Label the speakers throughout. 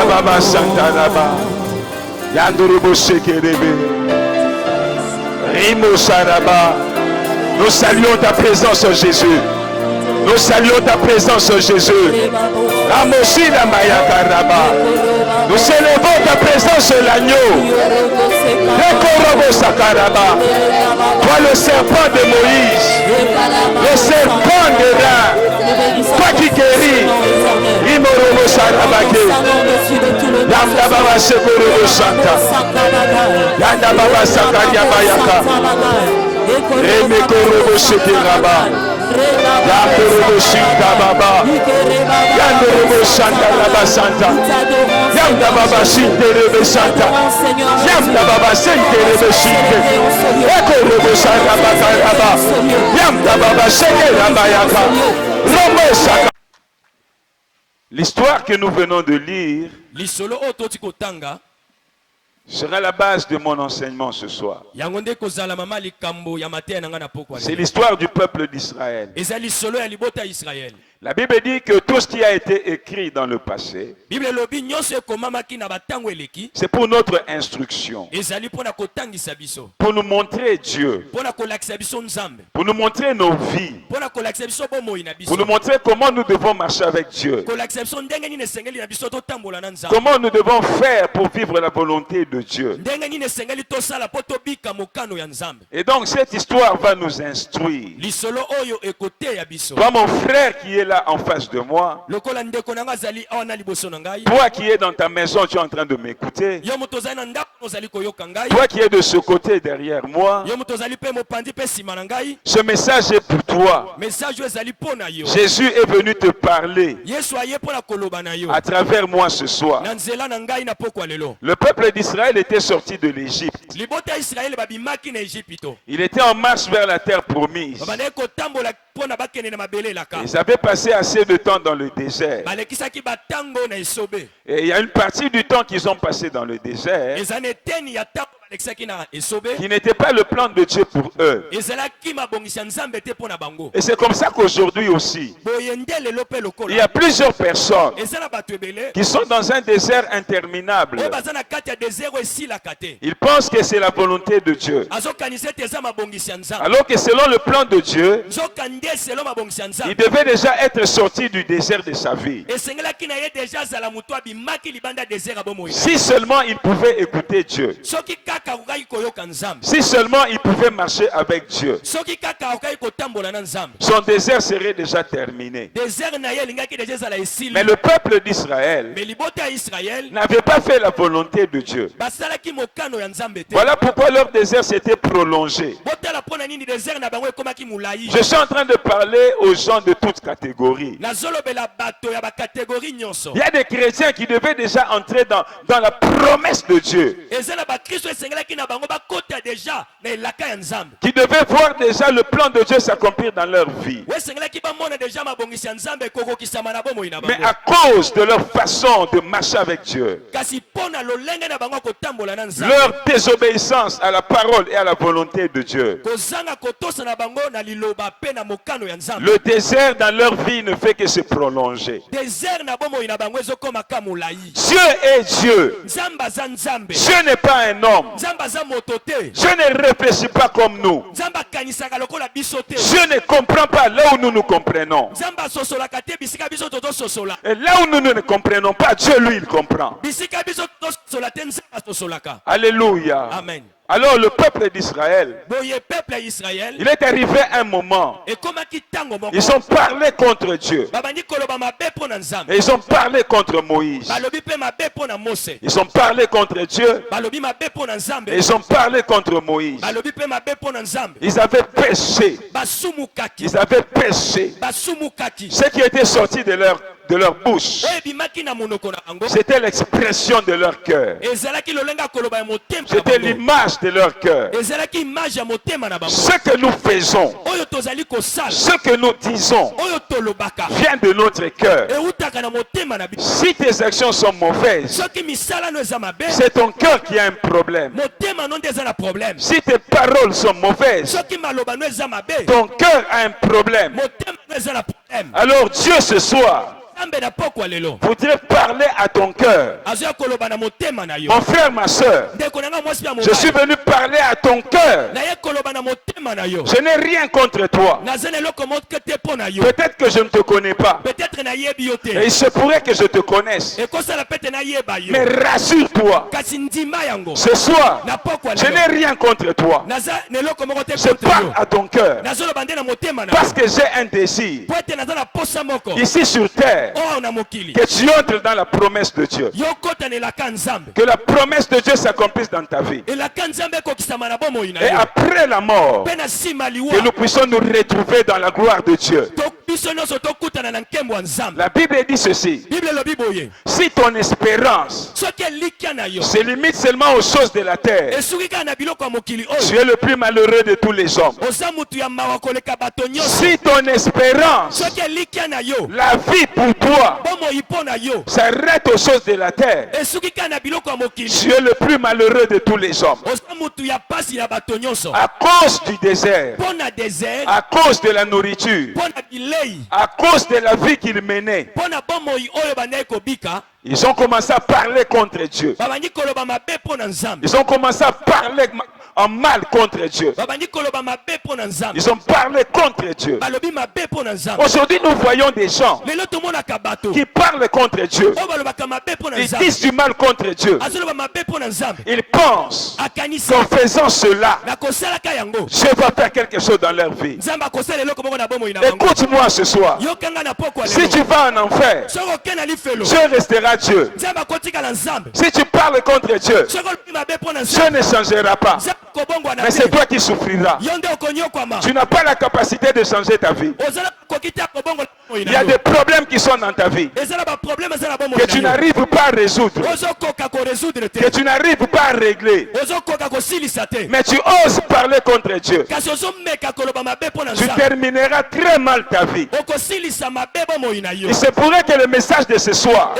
Speaker 1: Baba Santa Laba. Yandurubo Sekerebe. Rimo Saraba. Nous saluons ta présence, Jésus. Nous saluons ta présence, Jésus. Amosi la Maya Karaba. Nous célébrons ta présence, l'agneau. Le Sakaraba. Toi, le serpent de Moïse. Le serpent de Ra. Toi qui guéris. Imorobo Sarabake. Yanda Baba Sekorobo Santa. Yanda Baba Sakaria Bayaka. Emekorobo Sekeraba. Yandorobo Shinta Baba. Yandorobo Santa Baba Santa. Yanda Baba Shinterebe Santa. Yanda Baba Shinterebe Shinte. Ekorobo Santa Baba. Yanda Baba Sekeraba Yaka. Romo Saka. L'histoire que nous venons de lire sera la base de mon enseignement ce soir. C'est l'histoire du peuple d'Israël. La Bible dit que tout ce qui a été écrit dans le passé, c'est pour notre instruction, pour nous montrer Dieu, pour nous montrer nos vies, pour nous montrer comment nous devons marcher avec Dieu, comment nous devons faire pour vivre la volonté de Dieu. Et donc cette histoire va nous instruire. Toi mon frère qui est là en face de moi, toi qui es dans ta maison, tu es en train de m'écouter, toi qui es de ce côté derrière moi, ce message est pour toi. Jésus est venu te parler à travers moi ce soir. Le peuple d'Israël était sorti de l'Égypte. Il était en marche vers la terre promise. Ils avaient passé assez de temps dans le désert. Et il y a une partie du temps qu'ils ont passé dans le désert qui n'était pas le plan de Dieu pour eux. Et c'est comme ça qu'aujourd'hui aussi, il y a plusieurs personnes qui sont dans un désert interminable. Ils pensent que c'est la volonté de Dieu, alors que selon le plan de Dieu, il devait déjà être sorti du désert de sa vie. Si seulement il pouvait écouter Dieu, si seulement il pouvait marcher avec Dieu, son désert serait déjà terminé. Mais le peuple d'Israël n'avait pas fait la volonté de Dieu. Voilà pourquoi leur désert s'était prolongé. Je suis en train de parler aux gens de toutes catégories. Il y a des chrétiens qui devaient déjà entrer dans la promesse de Dieu, qui devaient voir déjà le plan de Dieu s'accomplir dans leur vie. Mais à cause de leur façon de marcher avec Dieu, leur désobéissance à la parole et à la volonté de Dieu, le désert dans leur vie ne fait que se prolonger. Dieu est Dieu. Dieu n'est pas un homme. Dieu ne réfléchit pas comme nous. Dieu ne comprend pas là où nous nous comprenons. Et là où nous ne comprenons pas, Dieu lui il comprend. Alléluia.
Speaker 2: Amen.
Speaker 1: Alors le peuple d'Israël, il est arrivé un moment, ils ont parlé contre Dieu. Et ils ont parlé contre Moïse. Ils ont parlé contre Dieu. Et ils ont parlé contre Moïse. Ils avaient péché. Ils avaient péché. Ce qui était sorti de leur bouche, c'était l'expression de leur cœur. C'était l'image de leur cœur. Ce que nous faisons, ce que nous disons, vient de notre cœur. Si tes actions sont mauvaises, c'est ton cœur qui a un problème. Si tes paroles sont mauvaises, ton cœur a un problème. Alors Dieu ce soir voudrait parler à ton cœur. Mon frère, ma soeur, je suis venu parler à ton cœur. Je n'ai rien contre toi. Peut-être que je ne te connais pas. Et il se pourrait que je te connaisse. Mais rassure-toi, ce soir, je n'ai rien contre toi. Je parle à ton cœur parce que j'ai un désir ici sur terre que tu entres dans la promesse de Dieu, que la promesse de Dieu s'accomplisse dans ta vie, et après la mort que nous puissions nous retrouver dans la gloire de Dieu. La Bible dit ceci: si ton espérance se limite seulement aux choses de la terre, tu es le plus malheureux de tous les hommes. Si ton espérance, la vie pour toi, s'arrête aux choses de la terre, tu es le plus malheureux de tous les hommes. À cause du désert, à cause de la nourriture, à cause de la vie qu'il menait, ils ont commencé à parler contre Dieu. Ils ont commencé à parler en mal contre Dieu. Ils ont parlé contre Dieu. Aujourd'hui, nous voyons des gens qui parlent contre Dieu. Ils disent du mal contre Dieu. Ils pensent qu'en faisant cela, Dieu va faire quelque chose dans leur vie. Écoute-moi ce soir. Si tu vas en enfer, Dieu restera Dieu. Si tu parles contre Dieu, Dieu ne changera pas. Mais c'est toi qui souffriras. Tu n'as pas la capacité de changer ta vie. Il y a des problèmes qui sont dans ta vie que tu n'arrives pas à résoudre, que tu n'arrives pas à régler. Mais tu oses parler contre Dieu. Tu termineras très mal ta vie. Il se pourrait que le message de ce soir,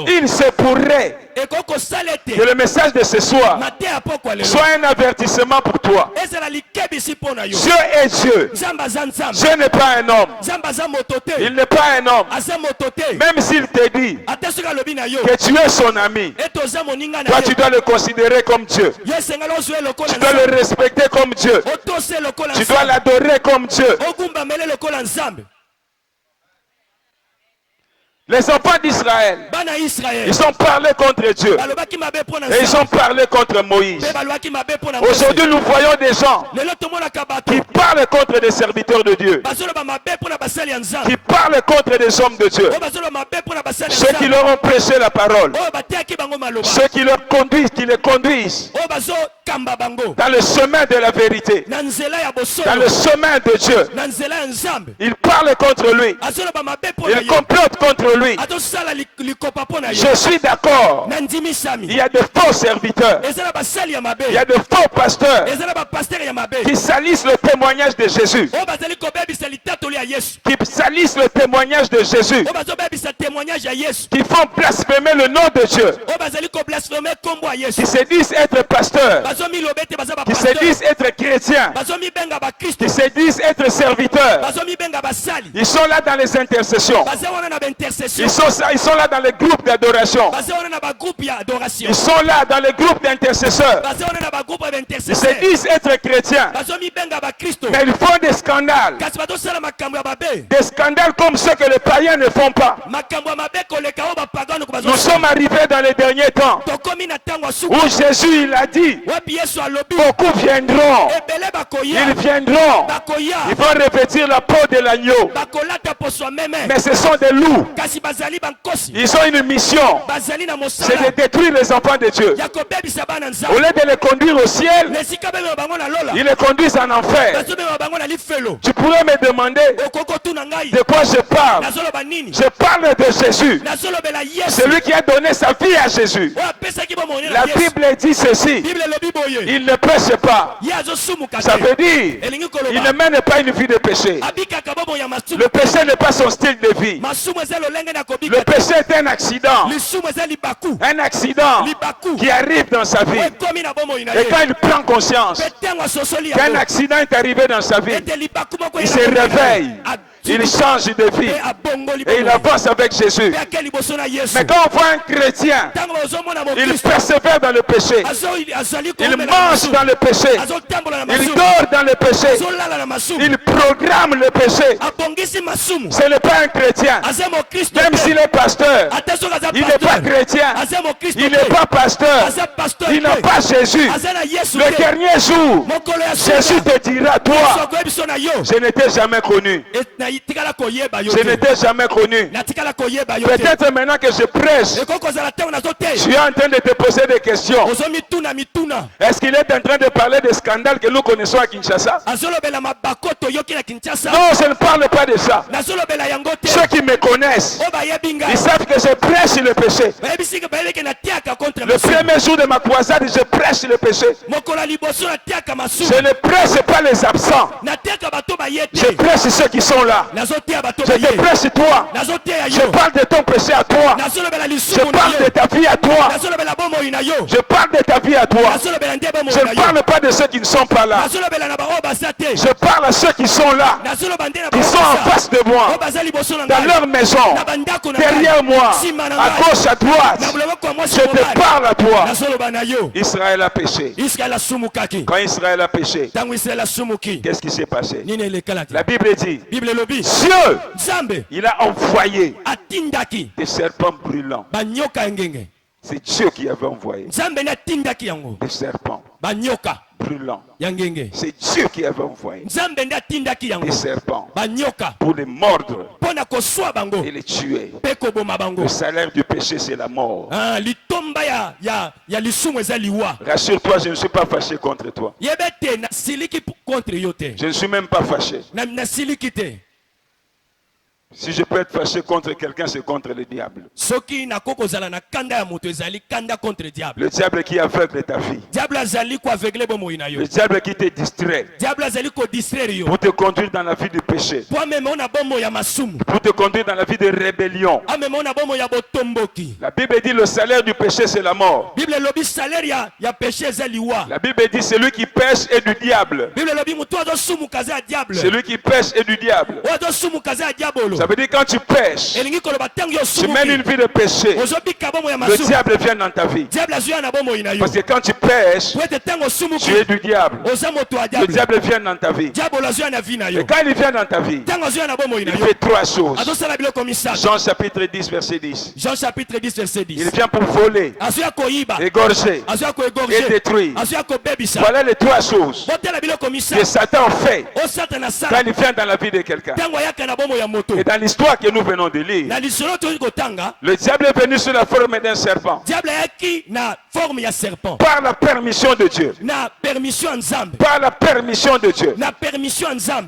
Speaker 1: il se pourrait que le message de ce soir soit un avertissement pour toi. Dieu est Dieu. Dieu n'est pas un homme. Il n'est pas un homme. Même s'il te dit que tu es son ami, toi tu dois le considérer comme Dieu. Tu dois le respecter comme Dieu. Tu dois l'adorer comme Dieu. Les enfants d'Israël, ils ont parlé contre Dieu. Et ils ont parlé contre Moïse. Aujourd'hui, nous voyons des gens qui parlent contre des serviteurs de Dieu, qui parlent contre des hommes de Dieu, ceux qui leur ont prêché la parole, ceux qui leur conduisent, qui les conduisent dans le chemin de la vérité, dans le chemin de Dieu. Ils parlent contre lui. Ils complotent contre lui. Je suis d'accord. Il y a de faux serviteurs. Il y a de faux pasteurs qui salissent le témoignage de Jésus. Qui salissent le témoignage de Jésus. Qui font blasphémer le nom de Dieu. Qui se disent être pasteurs. Qui se disent être chrétiens. Qui se disent être serviteurs. Ils sont là dans les intercessions. Ils sont là dans les groupes d'adoration. Ils sont là dans les groupes d'intercesseurs. Ils se disent être chrétiens. Mais ils font des scandales. Des scandales comme ceux que les païens ne font pas. Nous sommes arrivés dans les derniers temps où Jésus il a dit beaucoup viendront. Ils viendront. Ils vont revêtir la peau de l'agneau. Mais ce sont des loups. Ils ont une mission. C'est de détruire les enfants de Dieu. Au lieu de les conduire au ciel, ils les conduisent en enfer. Tu pourrais me demander de quoi je parle. Je parle de Jésus. Celui qui a donné sa vie à Jésus. La Bible dit ceci: il ne péche pas. Ça veut dire il ne mène pas une vie de péché. Le péché n'est pas son style de vie. Le péché est un accident. Un accident qui arrive dans sa vie. Et quand il prend conscience qu'un accident est arrivé dans sa vie, il se réveille. il change de vie et il avance avec Jésus. Mais quand on voit un chrétien, il persévère dans le péché, il mange dans le péché, il dort dans le péché, il programme le péché. Ce n'est pas un chrétien. Même s'il est pasteur, il n'est pas chrétien, il n'est pas pasteur, il n'a pas Jésus. Le dernier jour, Jésus te dira, toi, je n'étais jamais connu. Je n'étais jamais connu. Peut-être maintenant que je prêche, tu es en train de te poser des questions. Est-ce qu'il est en train de parler des scandales que nous connaissons à Kinshasa? Non, je ne parle pas de ça. Ceux qui me connaissent, ils savent que je prêche le péché. Le premier jour de ma croisade, je prêche le péché. Je ne prêche pas les absents. Je prêche ceux qui sont là. Je te prêche toi. Je parle de ton péché à toi. Je parle de ta vie à toi. Je parle de ta vie à toi. Je ne parle pas de ceux qui ne sont pas là. Je parle à ceux qui sont là, qui sont en face de moi, dans leur maison, derrière moi, à gauche, à droite. Je te parle à toi. Israël a péché. Quand Israël a péché, qu'est-ce qui s'est passé? La Bible dit, Dieu, il a envoyé des serpents brûlants. C'est Dieu qui avait envoyé des serpents brûlants. C'est Dieu qui avait envoyé des serpents pour les mordre et les tuer. Le salaire du péché, c'est la mort. Rassure-toi, je ne suis pas fâché contre toi. Je ne suis même pas fâché. Si je peux être fâché contre quelqu'un, c'est contre le diable. Le diable qui aveugle ta vie. Le diable qui te distrait. Pour te conduire dans la vie du péché. Pour te conduire dans la vie de rébellion. La Bible dit le salaire du péché, c'est la mort. La Bible dit celui qui pêche est du diable. Celui qui pêche est du diable. Ça veut dire quand tu pêches, tu mènes une vie de péché, le diable vient dans ta vie. Parce que quand tu pêches, tu es du diable. Le diable vient dans ta vie. Et quand il vient dans ta vie, il fait trois choses. Jean chapitre 10 verset 10. Il vient pour voler, égorger et détruire. Voilà les trois choses que Satan fait quand il vient dans la vie de quelqu'un. Et dans l'histoire que nous venons de lire, le diable est venu sous la forme d'un serpent. Par la permission de Dieu. Par la permission de Dieu.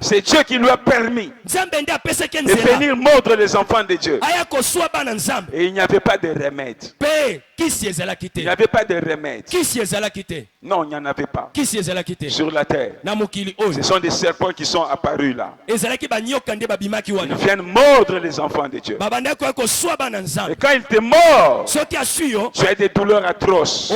Speaker 1: C'est Dieu qui lui a permis de venir mordre les enfants de Dieu. Et il n'y avait pas de remède. Il n'y avait pas de remède. Non, il n'y en avait pas. Sur la terre. Ce sont des serpents qui sont apparus là. Ils viennent mordre les enfants de Dieu. Et quand ils te mordent, tu as des douleurs atroces.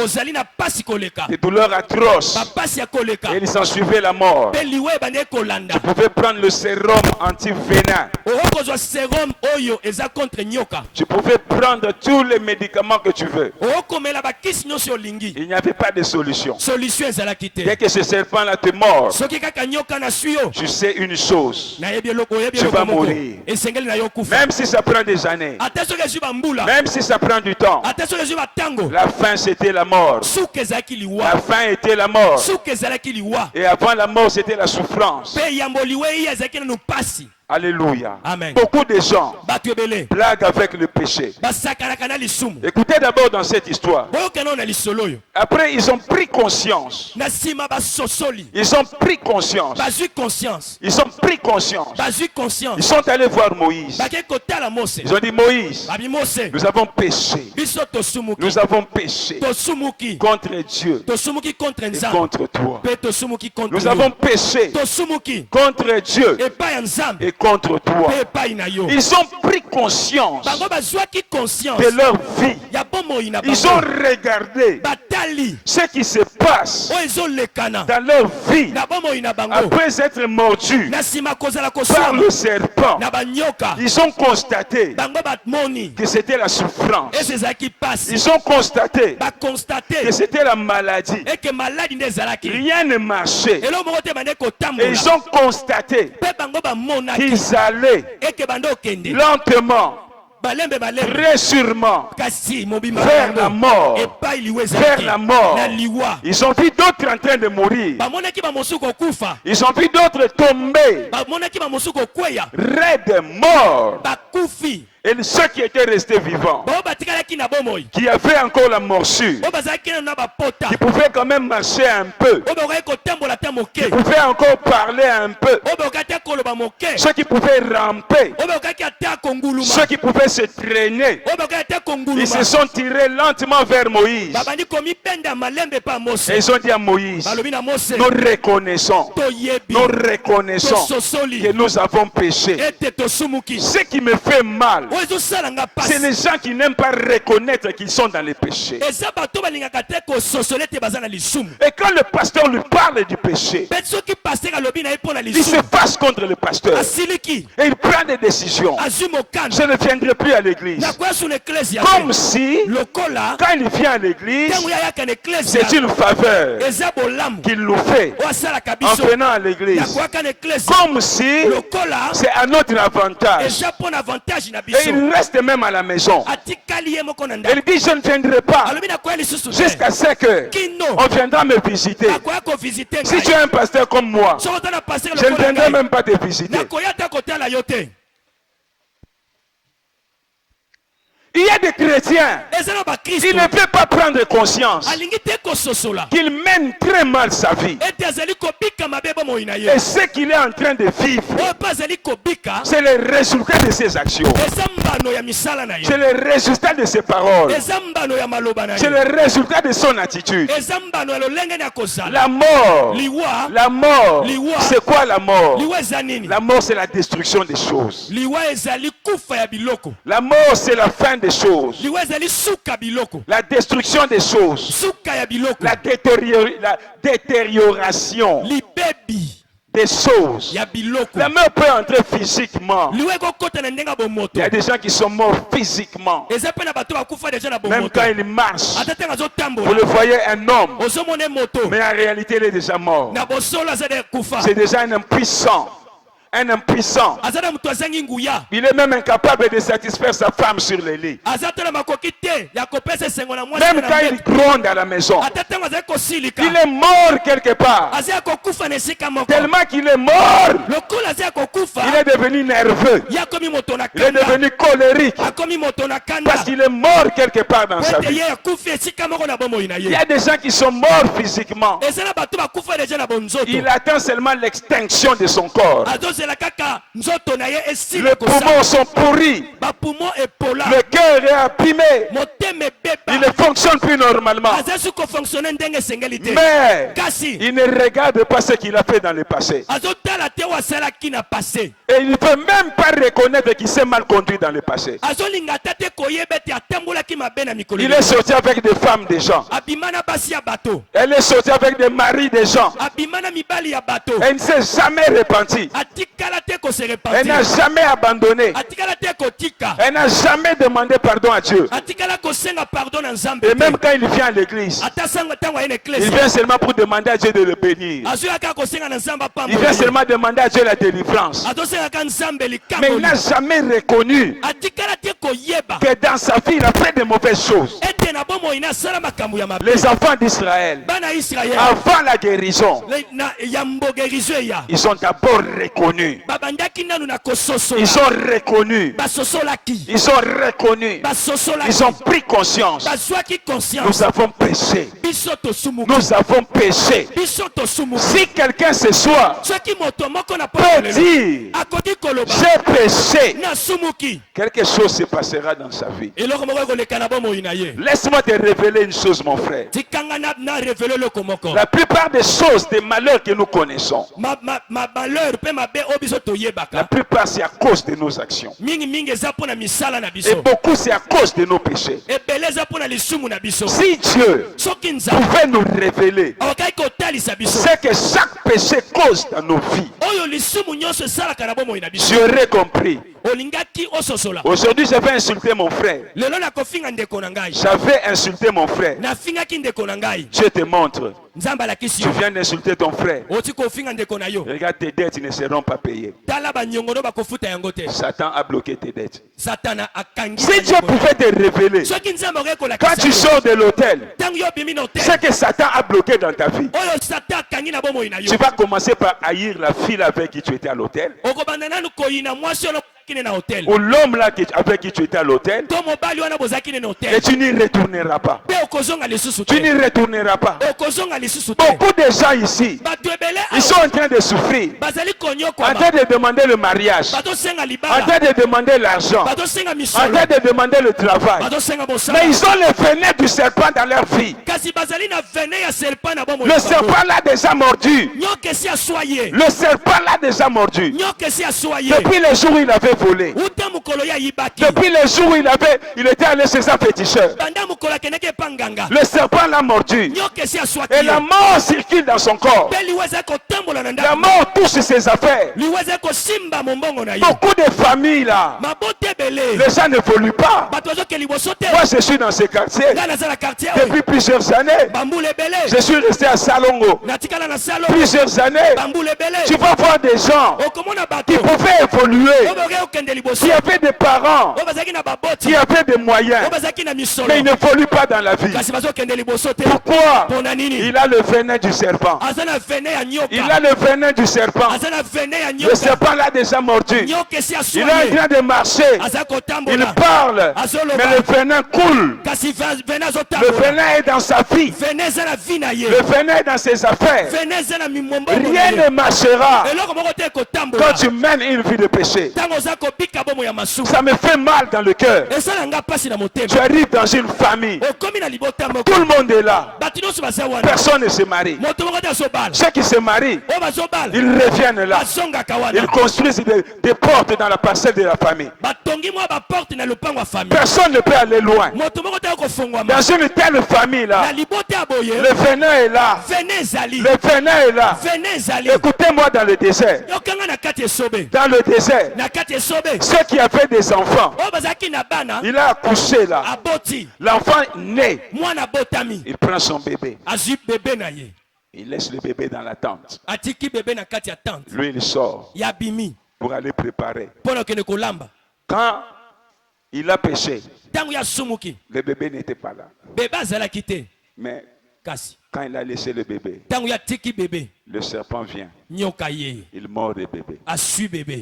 Speaker 1: Des douleurs atroces. Et ils s'en suivaient la mort. Tu pouvais prendre le sérum anti-vénin. Tu pouvais prendre tous les médicaments que tu veux. Il n'y avait pas de solution. Dès que ce serpent-là te mord, tu sais une chose. Tu vas mourir. Même si ça prend des années. Même si ça prend du temps. La fin, c'était la mort. La fin était la mort. Et avant la mort, c'était la souffrance. Alléluia. Amen. Beaucoup de gens blaguent avec le péché. Écoutez d'abord dans cette histoire. Après, ils ont pris conscience. Ils ont pris conscience. Ils ont pris conscience. Ils sont allés voir Moïse. Ils ont dit, Moïse, nous avons péché. Nous avons péché contre Dieu et contre toi. Nous avons péché contre Dieu et contre toi. Ils ont pris conscience de leur vie. Ils ont regardé ce qui se passe dans leur vie après être mordus par le serpent, ils ont constaté que c'était la souffrance. Ils ont constaté que c'était la maladie. Rien ne marchait. Et ils ont constaté qu'ils allaient lentement, très sûrement vers la mort. Vers la mort. Ils ont vu d'autres en train de mourir. Ils ont vu d'autres tomber, raides, morts. Et ceux qui étaient restés vivants, qui avaient encore la morsure, qui pouvaient quand même marcher un peu, qui pouvaient encore parler un peu, ceux qui pouvaient ramper, ceux qui pouvaient se traîner, ils se sont tirés lentement vers Moïse. Et ils ont dit à Moïse, nous reconnaissons que nous avons péché. Ce qui me fait mal, c'est les gens qui n'aiment pas reconnaître qu'ils sont dans les péchés. Et quand le pasteur lui parle du péché, il se fâche contre le pasteur. Et il prend des décisions. Je ne viendrai plus à l'église. Comme si, quand il vient à l'église, c'est une faveur qu'il nous fait en venant à l'église. Comme si c'est un autre avantage. Et il reste même à la maison. Il dit, je ne viendrai pas jusqu'à ce que on viendra me visiter. Si tu es un pasteur comme moi, je ne viendrai même pas te visiter. Il y a des chrétiens qui ne peuvent pas prendre conscience qu'il mène très mal sa vie. Et ce qu'il est en train de vivre, c'est le résultat de ses actions. C'est le résultat de ses paroles. C'est le résultat de son attitude. La mort, c'est quoi la mort? La mort, c'est la destruction des choses. La mort, c'est la fin des choses. La destruction des choses. La détérioration des choses. La mort peut entrer physiquement. Il y a des gens qui sont morts physiquement. Même quand il marche, vous le voyez un homme, mais en réalité il est déjà mort. C'est déjà un impuissant. Un impuissant. Il est même incapable de satisfaire sa femme sur le lit. Même quand il gronde à la maison, il est mort quelque part. Tellement qu'il est mort, il est devenu nerveux. Il est devenu colérique. Parce qu'il est mort quelque part dans sa vie. Il y a des gens qui sont morts physiquement. Il attend seulement l'extinction de son corps. Les poumons sont pourris. Le cœur est abîmé. Il ne fonctionne plus normalement. Mais il ne regarde pas ce qu'il a fait dans le passé. Et il ne peut même pas reconnaître qu'il s'est mal conduit dans le passé. Il est sorti avec des femmes des gens. Elle est sortie avec des maris des gens. Elle ne s'est jamais repentie. Elle n'a jamais abandonné. Elle n'a jamais demandé pardon à Dieu. Et même quand il vient à l'église, il vient seulement pour demander à Dieu de le bénir. Il vient seulement demander à Dieu la délivrance. Mais il n'a jamais reconnu que dans sa vie il a fait de mauvaises choses. Les enfants d'Israël, avant la guérison, ils sont d'abord reconnus. Ils sont reconnus. Ils ont reconnu. Ils ont pris conscience. Nous avons péché. Nous avons péché. Si quelqu'un ce soir peut dire j'ai péché, quelque chose se passera dans sa vie. Laisse-moi Laisse-moi te révéler une chose, mon frère. La plupart des choses, des malheurs que nous connaissons, la plupart c'est à cause de nos actions. Et beaucoup c'est à cause de nos péchés. Si Dieu pouvait nous révéler ce que chaque péché cause dans nos vies, j'aurais compris. Aujourd'hui, j'avais insulté mon frère. J'avais insulté mon frère. Je te montre. Tu viens d'insulter ton frère. Regarde, tes dettes ne seront pas payées. Satan a bloqué tes dettes. Si Dieu pouvait te révéler, quand tu sors de l'hôtel, ce que Satan a bloqué dans ta vie, tu vas commencer par haïr la fille avec qui tu étais à l'hôtel, ou l'homme là avec qui tu étais à l'hôtel, et tu n'y retourneras pas. Tu n'y retourneras pas. Beaucoup de gens ici, ils sont en train de souffrir, en train de demander le mariage, en train de demander l'argent, en train de demander le travail, mais ils ont le venin du serpent dans leur vie. Le serpent l'a déjà mordu. Le serpent l'a déjà mordu. Depuis le jour où il avait volé, depuis le jour où il était allé chez un féticheur, le serpent l'a mordu. Et la mort circule dans son corps. La mort touche ses affaires. Beaucoup de familles là, les gens n'évoluent pas. Moi je suis dans ces quartiers depuis plusieurs années. Je suis resté à Salongo plusieurs années. Tu vas voir des gens qui pouvaient évoluer, qui avaient des parents, qui avaient des moyens, mais ils n'évoluent pas dans la vie. Pourquoi? Il a le venin du serpent. Il a le venin du serpent. Le serpent l'a déjà mordu. Il est en train de marcher. Il parle, mais le venin coule. Le venin est dans sa vie. Le venin est dans ses affaires. Rien ne marchera quand tu mènes une vie de péché. Ça me fait mal dans le cœur. Tu arrives dans une famille, tout le monde est là, personne ne se marie. Ceux qui se marient, ils reviennent là, ils construisent des portes dans la parcelle de la famille. Personne ne peut aller loin. Dans une telle famille là, le venin est là. Le venin est là. Écoutez-moi, dans le désert, dans le désert, ceux qui avaient des enfants, il a accouché là, l'enfant naît, il prend son bébé, il laisse le bébé dans la tente, lui il sort pour aller préparer. Quand il a péché, le bébé n'était pas là, mais quand il a laissé le bébé, le serpent vient, il mord le bébé,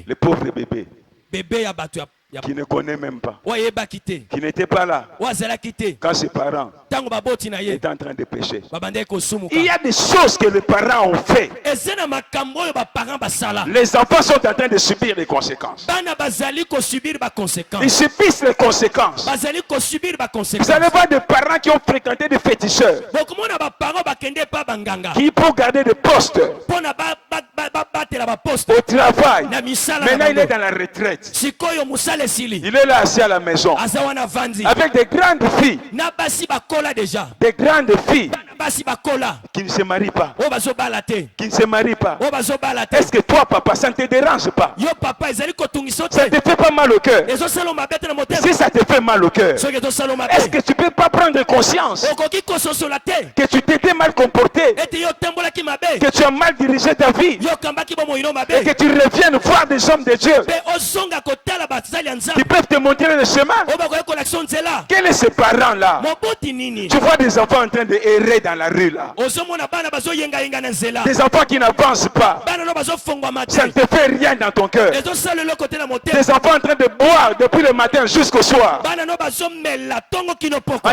Speaker 1: le pauvre bébé qui ne connaît même pas, qui n'était pas là quand ses parents étaient en train de pécher. Il y a des choses que les parents ont fait. Les enfants sont en train de subir les conséquences. Ils subissent les conséquences. Vous allez voir des parents qui ont fréquenté des féticheurs, qui pour garder des postes au travail. Maintenant il est dans la retraite. Il est là assis à la maison avec des grandes filles, des grandes filles qui ne se marient pas, qui ne se marient pas. Est-ce que toi papa, ça ne te dérange pas? Ça te fait pas mal au cœur? Si ça te fait mal au cœur, est-ce que tu peux pas prendre conscience que tu t'étais mal comporté, que tu as mal dirigé ta vie, et que tu reviennes voir des hommes de Dieu qui peuvent te montrer le chemin? Quels sont ces parents là? Tu vois des enfants en train de errer dans dans la rue là. Des enfants qui n'avancent pas. Ça ne te fait rien dans ton cœur. Des enfants en train de boire depuis le matin jusqu'au soir. En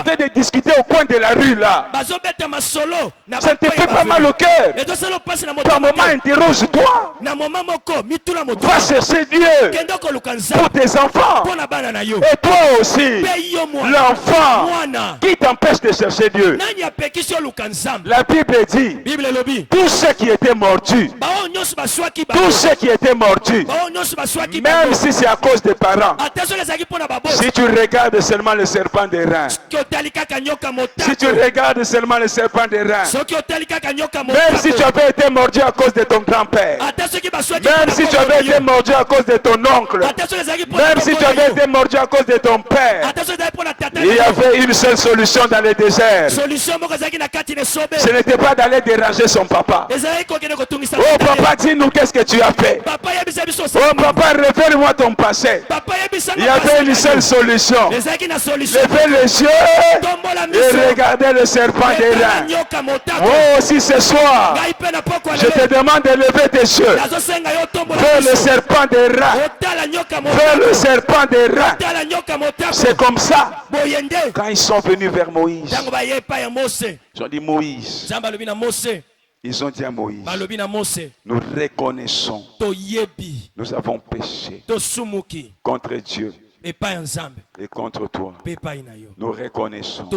Speaker 1: train de discuter au coin de la rue là. Ça ne te fait pas mal au cœur. Par moment, interroge-toi. Va chercher Dieu pour tes enfants. Et toi aussi, l'enfant qui t'empêche de chercher Dieu. La Bible dit, tous ceux qui étaient mordus, tous ceux qui étaient mordus, même si c'est à cause des parents, si tu regardes seulement le serpent des reins, si tu regardes seulement le serpent des reins, même si tu avais été mordu à cause de ton grand-père, même si tu avais été mordu à cause de ton oncle, même si tu avais été mordu à cause de ton père, il y avait une seule solution dans le désert. Ce n'était pas d'aller déranger son papa. Oh papa, dis-nous qu'est-ce que tu as fait. Oh papa, révèle-moi ton passé. Il y avait une seule solution. Levez les yeux et regardez le serpent des reins. Oh, si ce soir, je te demande de lever tes yeux vers le serpent des reins. Vers le serpent des reins. C'est comme ça. Quand ils sont venus vers Moïse, ils ont dit Moïse. Ils ont dit à Moïse, nous reconnaissons, nous avons péché contre Dieu et contre toi. Nous reconnaissons,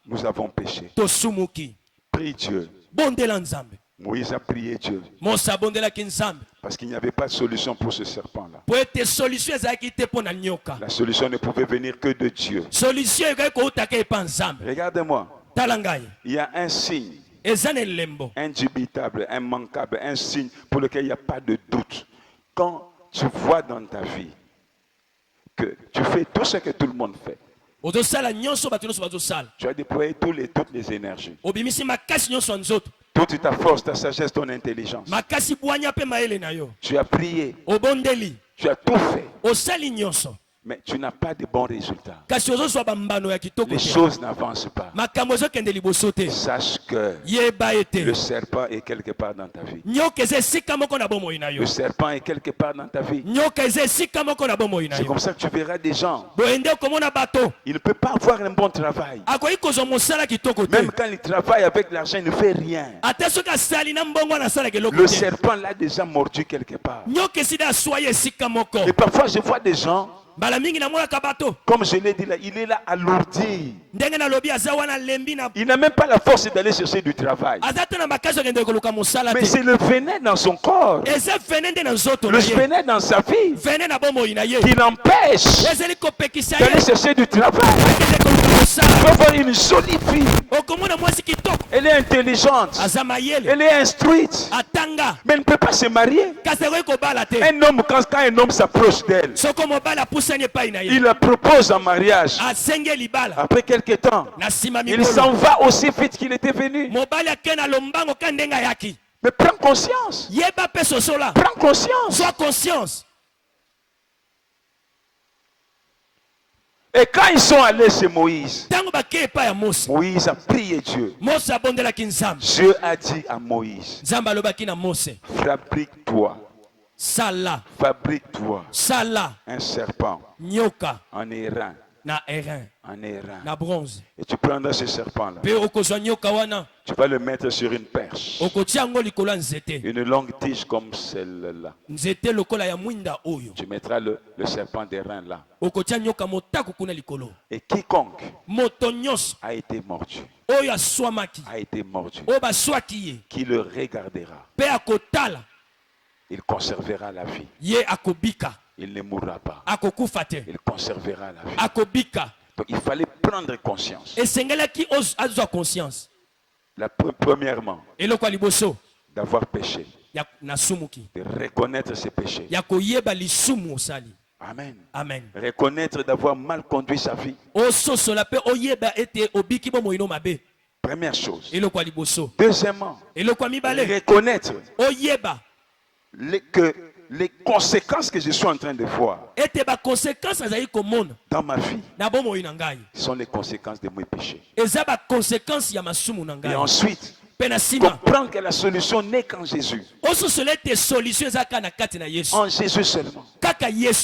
Speaker 1: nous avons péché. Prie Dieu. Moïse a prié Dieu. Parce qu'il n'y avait pas de solution pour ce serpent-là. La solution ne pouvait venir que de Dieu. Regardez-moi. Il y a un signe indubitable, immanquable, un signe pour lequel il n'y a pas de doute. Quand tu vois dans ta vie que tu fais tout ce que tout le monde fait, tu as déployé toutes les énergies, toute ta force, ta sagesse, ton intelligence. Tu as prié, tu as tout fait, mais tu n'as pas de bons résultats. Les choses n'avancent pas. Sache que le serpent est quelque part dans ta vie. Le serpent est quelque part dans ta vie. C'est comme ça que tu verras des gens. Il ne peut pas avoir un bon travail. Même quand il travaille avec l'argent, il ne fait rien. Le serpent l'a déjà mordu quelque part. Et parfois, je vois des gens, comme je l'ai dit là, il est là alourdi. Il n'a même pas la force d'aller chercher du travail. Mais c'est le venin dans son corps, le venin dans sa vie, qui l'empêche d'aller chercher du travail. Il peut avoir une jolie fille. Elle est intelligente. Elle est instruite. Mais elle ne peut pas se marier. Un homme, quand un homme s'approche d'elle, il la propose en mariage. Après quelques temps, il s'en va aussi vite qu'il était venu. Mais prends conscience. Prends conscience.
Speaker 2: Sois conscience.
Speaker 1: Et quand ils sont allés chez Moïse, Moïse a prié Dieu. Dieu a dit à Moïse, fabrique-toi un serpent en airain. En airain. Et tu prendras ce serpent-là. Tu vas le mettre sur une perche. Une longue tige comme celle-là. Tu mettras le serpent d'airain là. Et quiconque a été mordu, qui le regardera, il conservera la vie. Il ne mourra pas. Il conservera la vie. Donc il fallait prendre conscience. Premièrement, d'avoir péché. De reconnaître ses péchés. Amen.
Speaker 2: Amen.
Speaker 1: Reconnaître d'avoir mal conduit sa vie. Première chose. Deuxièmement, reconnaître que les conséquences que je suis en train de voir dans ma vie sont les conséquences de mes péchés. Et ensuite, comprendre que la solution n'est qu'en Jésus. En Jésus seulement.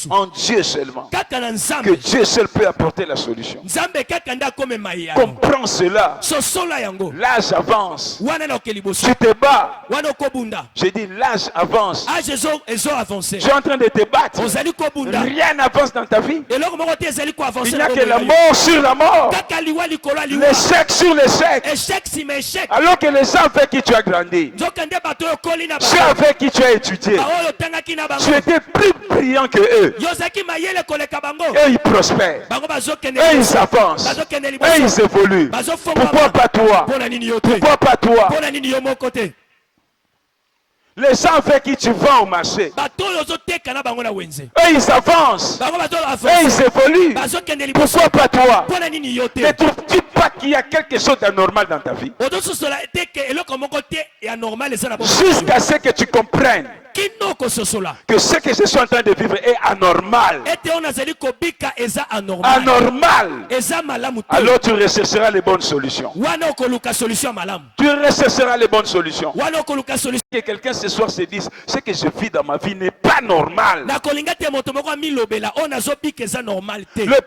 Speaker 1: En Dieu seulement. Que Dieu seul peut apporter la solution. Comprends cela. L'âge avance. Tu te bats. Je dis l'âge avance. Tu es en train de te battre. Rien n'avance dans ta vie. Il n'y a que la mort sur la mort. L'échec sur l'échec. Alors que les gens avec qui tu as grandi, ceux avec qui tu as étudié, tu étais plus brillant que eux. Et ils prospèrent. Et ils avancent. Et ils évoluent. Pourquoi pas toi? Pourquoi pas toi? Les gens avec qui tu vas au marché, eux ils avancent, et ils évoluent. Pourquoi pas toi? Ne trouves-tu pas qu'il y a quelque chose d'anormal dans ta vie? Jusqu'à ce que tu comprennes que ce que je suis en train de vivre est anormal. Anormal. Alors tu rechercheras les bonnes solutions. Tu rechercheras les bonnes solutions. Que quelqu'un ce soir se dise, ce que je vis dans ma vie n'est pas normal. Le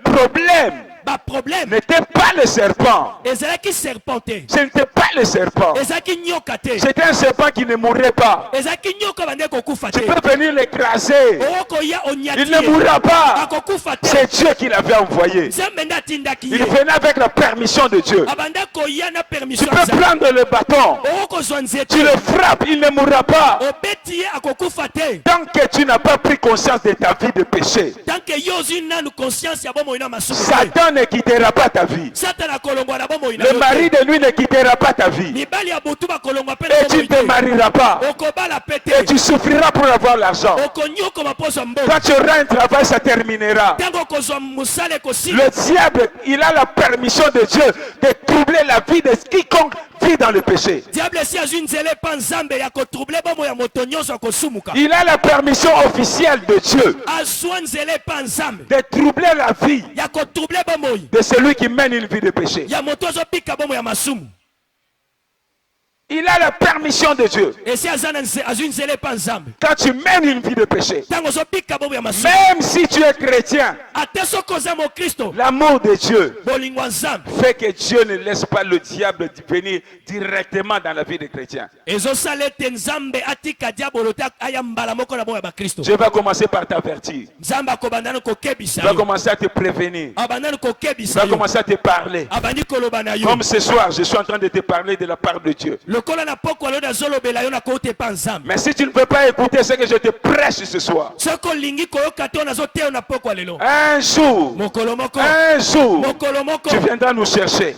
Speaker 1: problème n'était pas le serpent. Ce n'était pas le serpent. C'était un serpent qui ne mourrait pas. Tu peux venir l'écraser. Il ne mourra pas. C'est Dieu qui l'avait envoyé. Il venait avec la permission de Dieu. Tu peux prendre le bâton. Tu le frappes, il ne mourra pas. Tant que tu n'as pas pris conscience de ta vie de péché, Satan ne quittera pas ta vie. Le mari de lui ne quittera pas ta vie. Et tu ne te marieras pas. Et tu souffriras pour avoir l'argent. Quand tu auras un travail, ça terminera. Le diable, il a la permission de Dieu de troubler la vie de quiconque vit dans le péché. Il a la permission officielle de Dieu de troubler la vie de celui qui mène une vie de péché. Il a la permission de Dieu. Quand tu mènes une vie de péché, même si tu es chrétien, l'amour de Dieu fait que Dieu ne laisse pas le diable venir directement dans la vie des chrétiens. Dieu va commencer par t'avertir. Il va commencer à te prévenir. Il va commencer à te parler. Comme ce soir, je suis en train de te parler de la part de Dieu. Mais si tu ne peux pas écouter ce que je te prêche ce soir, un jour, tu viendras nous chercher.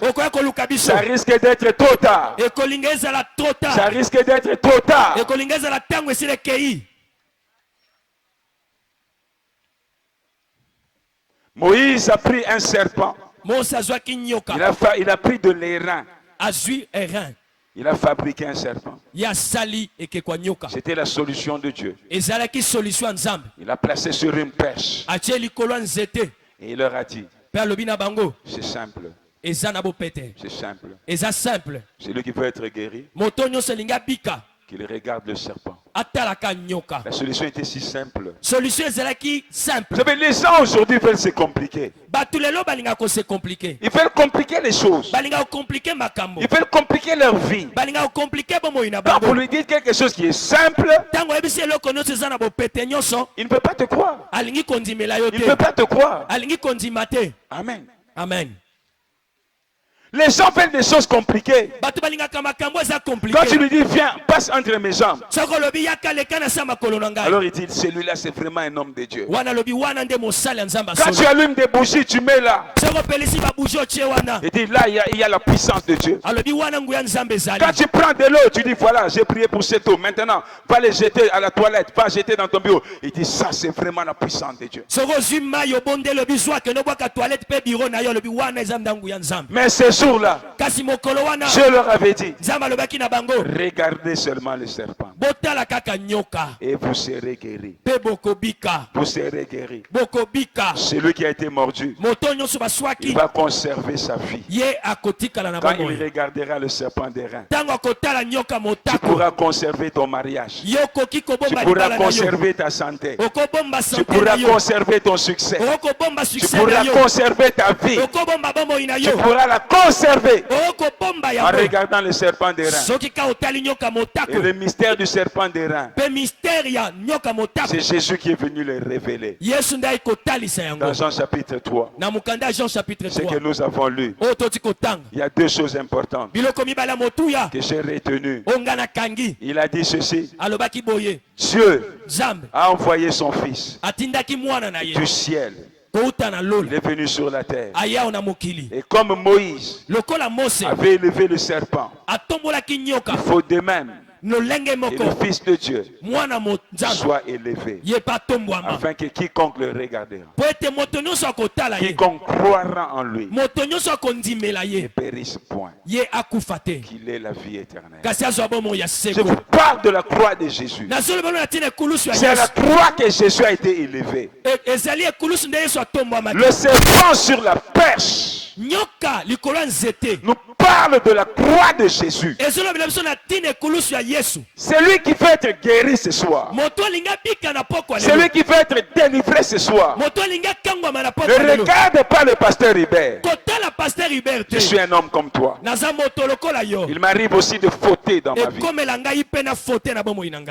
Speaker 1: Ça risque d'être trop tard. Ça risque d'être trop tard. Moïse a pris un serpent. Il a pris de l'airain. Il a fabriqué un serpent. C'était la solution de Dieu. Il a placé sur une perche. Et il leur a dit, c'est simple. C'est simple. Celui qui veut être guéri, qu'il regarde le serpent. La solution était si simple. Vous savez, les gens aujourd'hui veulent se compliquer. Ils veulent compliquer les choses. Ils veulent compliquer leur vie. Quand vous lui dites quelque chose qui est simple, il ne peut pas te croire. Il ne peut pas te croire. Amen.
Speaker 2: Amen.
Speaker 1: Les gens veulent des choses compliquées. Quand tu lui dis, viens, passe entre mes jambes. Alors il dit, celui-là c'est vraiment un homme de Dieu. Quand tu allumes des bougies, tu mets là. Il dit, là il y a la puissance de Dieu. Quand tu prends de l'eau, tu dis, voilà, j'ai prié pour cette eau. Maintenant, va les jeter à la toilette, va jeter dans ton bureau. Il dit, ça c'est vraiment la puissance de Dieu. Mais ces jours-là, Je leur avais dit, regardez seulement le serpent et vous serez guéris. Vous serez guéris. Celui qui a été mordu, il va conserver sa vie. Quand il regardera le serpent des reins, tu pourras conserver ton mariage. Tu pourras conserver ta santé. Tu pourras conserver ton succès. Tu pourras conserver ta vie. Tu pourras la conserver en regardant le serpent des reins. Et le mystère du serpent des reins, c'est Jésus qui est venu le révéler. Dans Jean chapitre 3, ce que nous avons lu, il y a deux choses importantes que j'ai retenues. Il a dit ceci: Dieu a envoyé son Fils du ciel. Il est venu sur la terre. Et comme Moïse avait élevé le serpent, il faut de même et le Fils de Dieu soit élevé, afin que quiconque le regardera, quiconque croira en lui, ne périsse point, qu'il ait la vie éternelle. Je vous parle de la croix de Jésus. C'est à la croix que Jésus a été élevé. Le serpent sur la perche nous parle de la croix de Jésus. C'est lui qui veut être guéri ce soir. C'est lui qui veut être délivré ce soir. Ne regarde pas le pasteur Hubert. Je suis un homme comme toi. Il m'arrive aussi de fauter dans ma vie.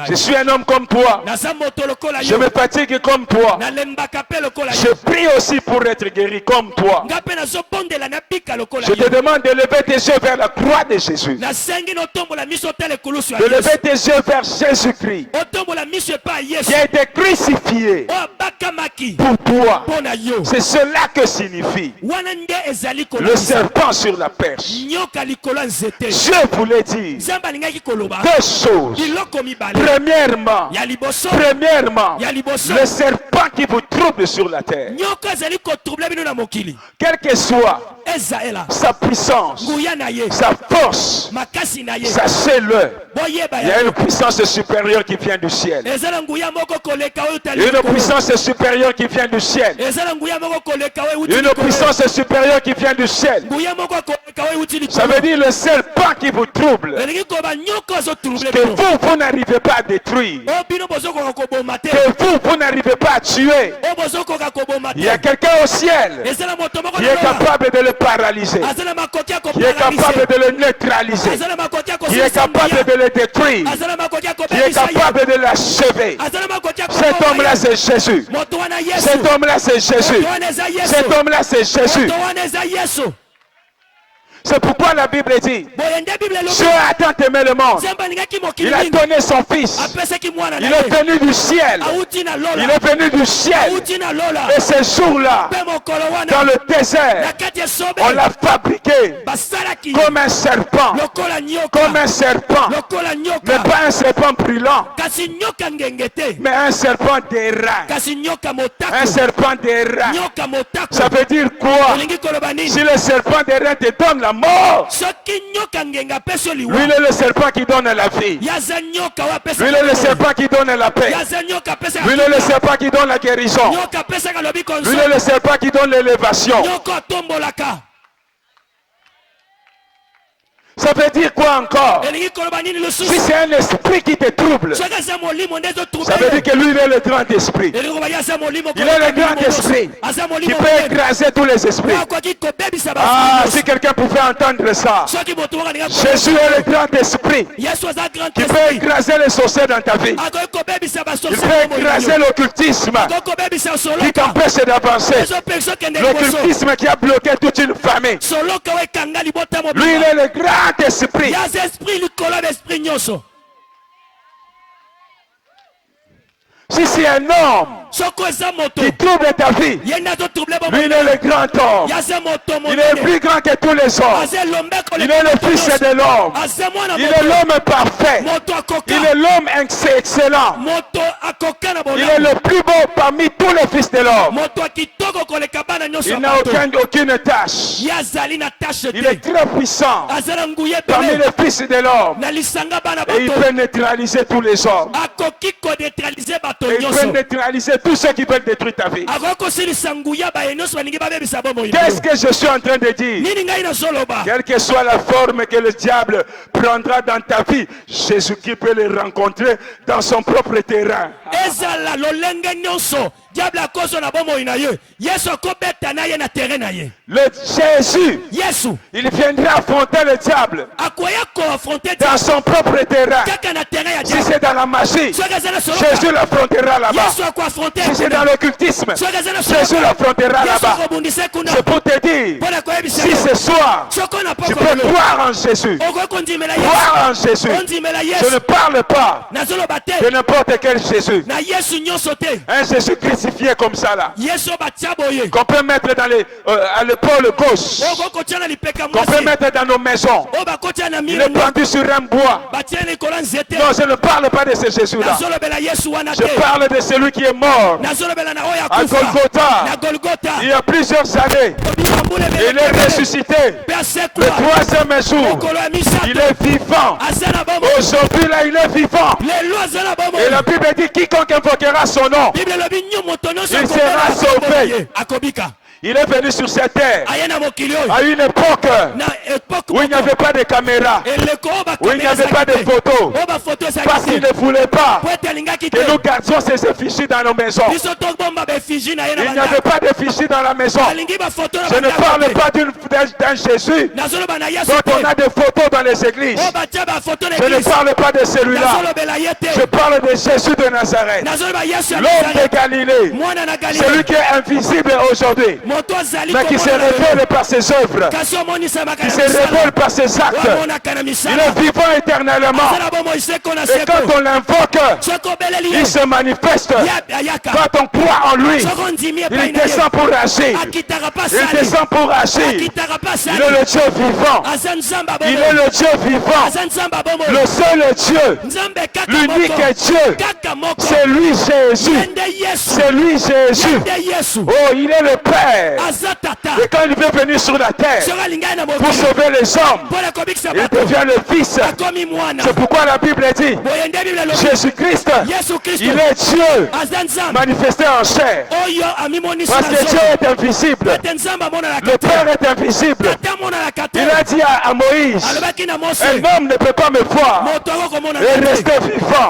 Speaker 1: Je suis un homme comme toi. Je me fatigue comme toi. Je prie aussi pour être guéri comme toi. Je te demande de lever tes yeux vers la croix de Jésus. De lever tes yeux vers Jésus-Christ, qui a été crucifié pour toi. C'est cela que signifie le serpent sur la perche. Dieu voulait dire deux choses. Premièrement, le serpent qui vous trouble sur la terre, quelle que soit sa puissance, sa force, sachez-le, il y a une puissance supérieure qui vient du ciel. Une puissance supérieure qui vient du ciel. Une puissance supérieure qui vient du ciel. Ça veut dire le serpent qui vous trouble, que vous n'arrivez pas à détruire, que vous n'arrivez pas à tuer. Il y a quelqu'un au ciel qui est capable de le paralyser, qui est capable de le neutraliser, qui est capable de le détruire, qui est capable de l'achever. Cet homme-là, c'est Jésus. Cet homme-là, c'est Jésus. Cet homme-là, c'est Jésus. C'est pourquoi la Bible dit, Dieu a tant aimé le monde, il a donné son Fils. Il est venu du ciel. Il est venu du ciel. Et ce jour-là, dans le désert, on l'a fabriqué comme un serpent. Comme un serpent. Mais pas un serpent brûlant, mais un serpent d'airain. Un serpent d'airain. Ça veut dire quoi? Si le serpent d'airain te donne la mort, lui est le serpent qui donne la vie. Lui est le serpent qui donne la paix. Lui est le serpent qui donne la guérison. Lui est le serpent qui donne l'élévation. Ça veut dire quoi encore? Si c'est un esprit qui te trouble, ça veut dire que lui il est le grand esprit. Il est le grand esprit qui peut écraser tous les esprits. Ah, si quelqu'un pouvait entendre ça. Jésus est le grand esprit qui peut écraser les sorciers dans ta vie. Il peut écraser l'occultisme qui t'empêche d'avancer. L'occultisme qui a bloqué toute une famille. Lui il est le grand esprit. Si c'est un homme qui trouble ta vie, lui il est le grand homme. Il est plus grand que tous les hommes. Il est le fils de l'homme. Il est l'homme parfait. Il est l'homme excellent. Il est le plus beau parmi tous les fils de l'homme. Il n'a aucune tâche. Il est très puissant parmi les fils de l'homme. Et il peut neutraliser tous les hommes. Et il peut neutraliser tous ceux qui veulent détruire ta vie. Qu'est-ce que je suis en train de dire? Quelle que soit la forme que le diable prendra dans ta vie, Jésus-Christ peut le rencontrer dans son propre terrain. Le Jésus, il viendra affronter le diable dans son propre terrain. Si c'est dans la magie, Jésus l'affrontera là-bas. Si c'est dans l'occultisme, Jésus l'affrontera là-bas. C'est pour te dire, si ce soir tu peux croire en Jésus, croire en Jésus, je ne parle pas de n'importe quel Jésus. Un Jésus crucifié comme ça là, qu'on peut mettre dans à l'épaule gauche, qu'on peut mettre dans nos maisons. Il est pendu sur un bois. Non, je ne parle pas de ce Jésus là. Je parle de celui qui est mort à Golgotha il y a plusieurs années. Il est ressuscité le troisième jour. Il est vivant. Aujourd'hui là, il est vivant. Et la Bible dit quiconque invoquera son nom, il sera sauvé. Il est venu sur cette terre à une époque où il n'y avait pas de caméra, où il n'y avait pas de photos, parce qu'il ne voulait pas que nous gardions ces effigies dans nos maisons. Il n'y avait pas d'effigies dans la maison. Je ne parle pas d'un Jésus dont on a des photos dans les églises. Je ne parle pas de celui-là. Je parle de Jésus de Nazareth, l'homme de Galilée, celui qui est invisible aujourd'hui, mais qui se révèle par ses œuvres, qui se révèle par ses actes. Il est vivant éternellement. Et quand on l'invoque, il se manifeste. Quand on croit en lui, il descend pour agir. Il descend pour agir. Il est le Dieu vivant. Il est le Dieu vivant. Le seul Dieu. L'unique Dieu. C'est lui Jésus. C'est lui Jésus. Oh, il est le Père. Et quand il veut venir sur la terre pour sauver les hommes, il devient le Fils. C'est pourquoi la Bible dit Jésus-Christ, il est Dieu manifesté en chair. Parce que Dieu est invisible. Le Père est invisible. Il a dit à Moïse, un homme ne peut pas me voir et rester vivant.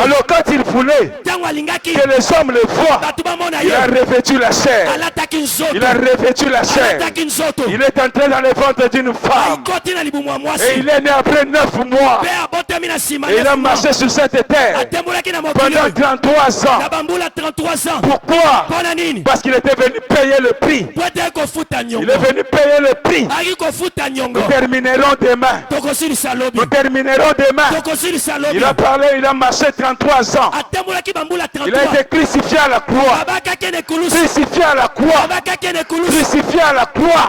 Speaker 1: Alors quand il voulait que les hommes le voient, il a revêtu la chair. Il a revêtu la chair. Il est entré dans le ventre d'une femme. Et il est né après 9 mois. Et il a marché sur cette terre pendant 33 ans. Pourquoi? Parce qu'il était venu payer le prix. Il est venu payer le prix. Nous terminerons demain. Nous terminerons demain. Il a parlé, il a marché 33 ans. Il a été crucifié à la croix. Crucifié à la croix. Crucifié à la croix.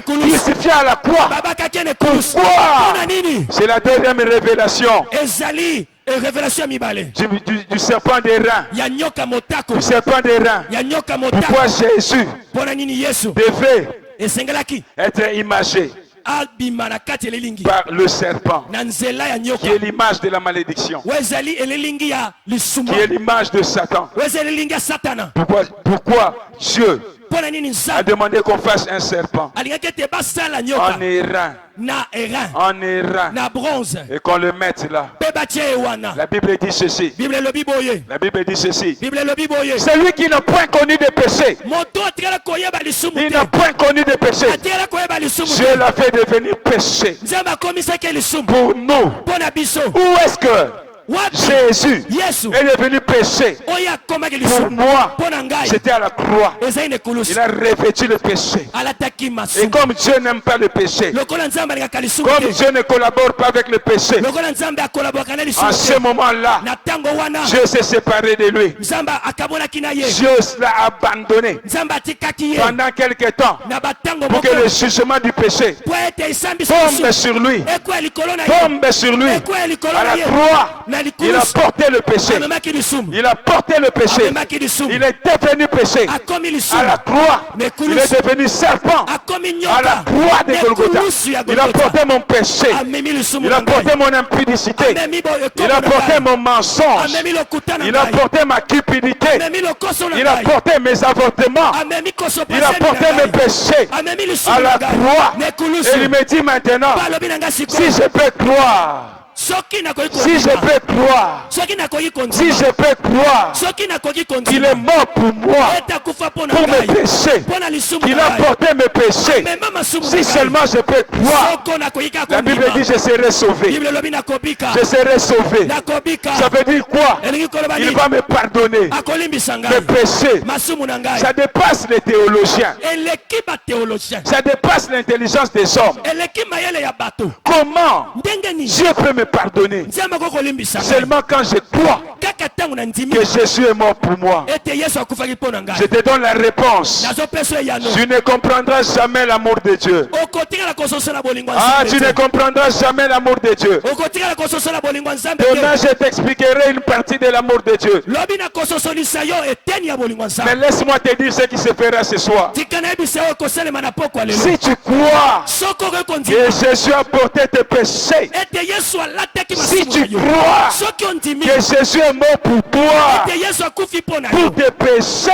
Speaker 1: Crucifié à la croix. Pourquoi? C'est la deuxième révélation. Du serpent des reins. Du serpent des reins. Pourquoi Jésus devait être imagé par le serpent, qui est l'image de la malédiction, qui est l'image de Satan. Pourquoi Dieu a demandé qu'on fasse un serpent en airain, et qu'on le mette là? La Bible dit ceci. La Bible dit ceci. Celui qui n'a point connu de péché, il n'a point connu de péché, Dieu l'a fait devenir péché pour nous. Où est-ce que Jésus est devenu péché. Pour moi, c'était à la croix. Il a revêtu le péché. Et comme Dieu n'aime pas le péché, comme Dieu ne collabore pas avec le péché, en ce moment-là, Dieu s'est séparé de lui. Dieu l'a abandonné pendant quelque temps pour que le jugement du péché tombe sur lui. Tombe sur lui. À la croix, il a porté le péché. Il a porté le péché. Il est devenu péché. À la croix, il est devenu serpent. À la croix de Golgotha, il a porté mon péché. Il a porté mon impudicité. Il a porté mon mensonge. Il a porté ma cupidité. Il a porté mes avortements. Il a porté mes péchés à la croix. Et il me dit maintenant, si je peux croire, si je peux croire, si je peux croire qu'il est mort pour moi, pour mes péchés, qu'il a porté mes péchés, si seulement je peux croire, la Bible dit je serai sauvé. Je serai sauvé. Ça veut dire quoi? Il va me pardonner mes péchés. Ça dépasse les théologiens. Ça dépasse l'intelligence des hommes. Comment Dieu peut me pardonner? Seulement quand je crois que Jésus est mort pour moi. Je te donne la réponse. Tu ne comprendras jamais l'amour de Dieu. Ah, tu ne comprendras jamais l'amour de Dieu. Demain, je t'expliquerai une partie de l'amour de Dieu. Mais laisse-moi te dire ce qui se fera ce soir. Si tu crois que Jésus a porté tes péchés, si tu crois que Jésus est mort pour toi, pour tes péchés,